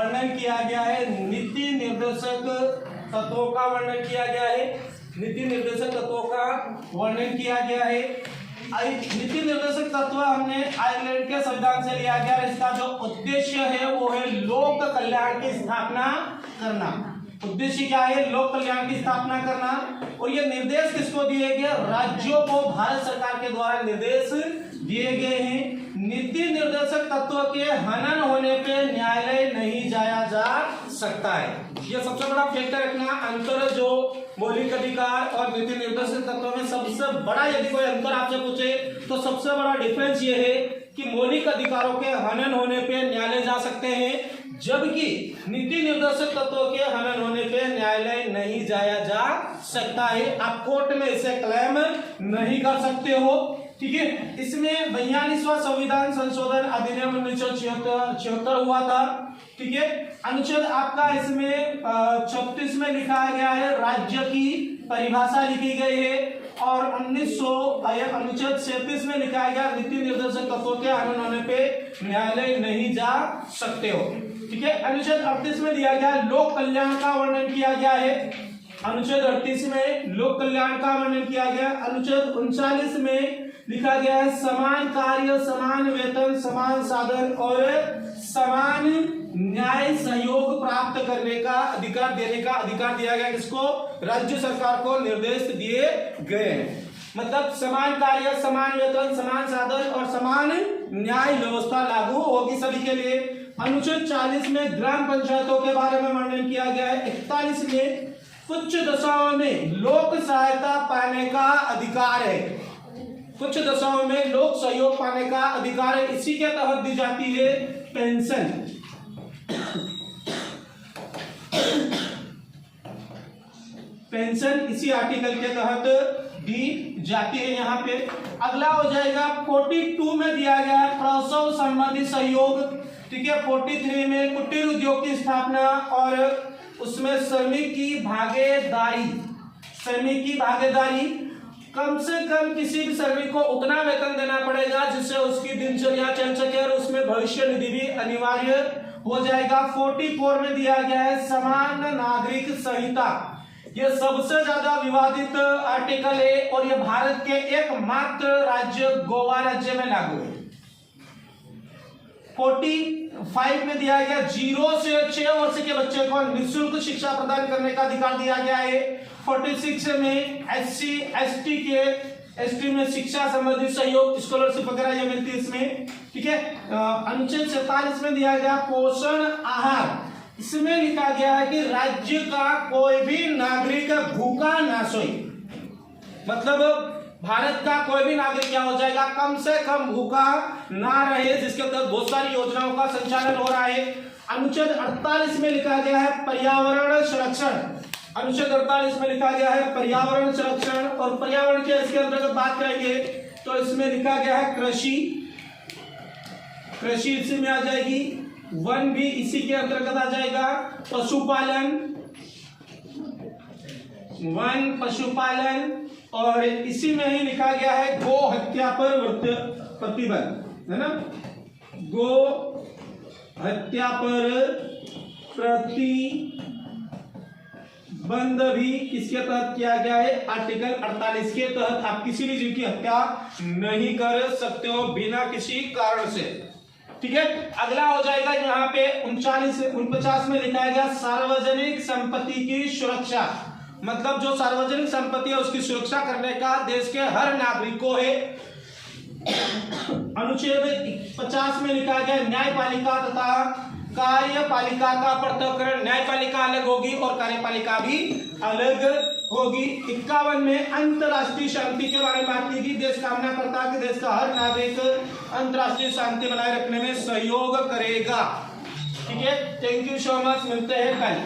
वर्णन किया गया है, नीति निर्देशक तत्वों का वर्णन किया गया है, नीति निर्देशक तत्वों का वर्णन किया गया है। नीति निर्देशक तत्व हमने आयरलैंड के संविधान से लिया गया। इसका जो उद्देश्य है वो है लोक कल्याण की स्थापना करना। उद्देश्य क्या है? लोक कल्याण की स्थापना करना। और ये निर्देश किसको दिए गए? राज्यों को भारत सरकार के द्वारा निर्देश दिए गए हैं। नीति निर्देशक तत्व के हनन होने पे न्यायालय नहीं जाया जा सकता है। ये सबसे बड़ा फैक्टर रखना। अंतर जो मौलिक अधिकार और नीति निर्देशक तत्व में सबसे बड़ा, यदि कोई अंतर आपसे पूछे तो सबसे बड़ा डिफरेंस ये है कि मौलिक अधिकारों के हनन होने पे न्यायालय जा सकते हैं, जबकि नीति निर्देशक तत्वों के हनन होने पे न्यायालय नहीं जाया जा सकता है। आप कोर्ट में इसे क्लेम नहीं कर सकते हो। ठीक है, इसमें 42वां संविधान संशोधन अधिनियम 1976 हुआ था। ठीक है, अनुच्छेद आपका इसमें 36 में लिखा गया है, राज्य की परिभाषा लिखी गई है। और अनुच्छेद 37 में लिखा गया नीति निर्देशक तत्वों के हनन होने पे न्यायालय नहीं जा सकते हो। ठीक है, अनुच्छेद 38 में दिया गया लोक कल्याण का वर्णन किया गया है। अनुच्छेद 38 में लोक कल्याण का वर्णन किया गया। अनुच्छेद 39 में लिखा गया है समान कार्य, समान वेतन, समान साधन और समान न्याय सहयोग प्राप्त करने का अधिकार देने का अधिकार दिया गया। किसको? राज्य सरकार को निर्देश दिए गए। मतलब समान कार्य, समान वेतन, समान साधन और समान न्याय व्यवस्था लागू होगी सभी के लिए। अनुच्छेद 40 में ग्राम पंचायतों के बारे में वर्णन किया गया है। 41 में कुछ दशाओं में लोक सहायता पाने का अधिकार है। कुछ दशाओं में लोक सहयोग पाने का अधिकार है। इसी के तहत दी जाती है पेंशन। पेंशन इसी आर्टिकल के तहत दी जाती है। यहाँ पे अगला हो जाएगा 42 में दिया गया है प्रसव संबंधी सहयोग। ठीक है, 43 में कुटीर उद्योग की स्थापना और उसमें श्रमिक की भागीदारी। श्रमिक की भागीदारी, कम से कम किसी भी श्रमिक को उतना वेतन देना पड़ेगा जिससे उसकी दिनचर्या चल सके और उसमें भविष्य निधि भी अनिवार्य हो जाएगा। 44 में दिया गया है समान नागरिक संहिता। ये सबसे ज्यादा विवादित आर्टिकल है और ये भारत के एकमात्र राज्य गोवा राज्य में लागू है। 45 में दिया गया 0 से 6 वर्ष के बच्चे को निःशुल्क शिक्षा प्रदान करने का अधिकार दिया गया है। 46 में एसटी में शिक्षा संबंधी सहयोग, स्कॉलरशिप वगैरह ये मिलती है इसमें। ठीक है, अनुच्छेद 47 में दिया गया पोषण आहार। इसमें लिखा गया है कि राज्य का कोई भी नागरिक भूखा ना सोए। मतलब भारत का कोई भी नागरिक क्या हो जाएगा? कम से कम भूखा ना रहे, जिसके तहत बहुत सारी योजनाओं का संचालन हो रहा है। अनुच्छेद 48 में लिखा गया है पर्यावरण संरक्षण। अनुच्छेद 48 में लिखा गया है पर्यावरण संरक्षण और पर्यावरण के इसके अंतर्गत बात करेंगे तो इसमें लिखा गया है कृषि। कृषि इसी में आ जाएगी। वन भी इसी के अंतर्गत आ जाएगा। पशुपालन, वन पशुपालन और इसी में ही लिखा गया है गो हत्या पर प्रतिबंध, है ना। गो हत्या पर प्रतिबंध भी किसके तहत किया गया है? आर्टिकल 48 के तहत। आप किसी भी जीव की हत्या नहीं कर सकते हो बिना किसी कारण से। ठीक है, अगला हो जाएगा यहाँ पे 49 में लिखा गया सार्वजनिक संपत्ति की सुरक्षा। मतलब जो सार्वजनिक संपत्ति है उसकी सुरक्षा करने का देश के हर नागरिक को है। अनुच्छेद 50 में लिखा गया न्यायपालिका तथा कार्यपालिका का पृथक्करण। न्यायपालिका अलग होगी और कार्यपालिका भी अलग होगी। 51 में अंतरराष्ट्रीय शांति के बारे में बात की गई। देश कामना करता है कि देश का हर नागरिक अंतरराष्ट्रीय शांति बनाए रखने में सहयोग करेगा। ठीक है, थैंक यू सो मच, मिलते हैं कल।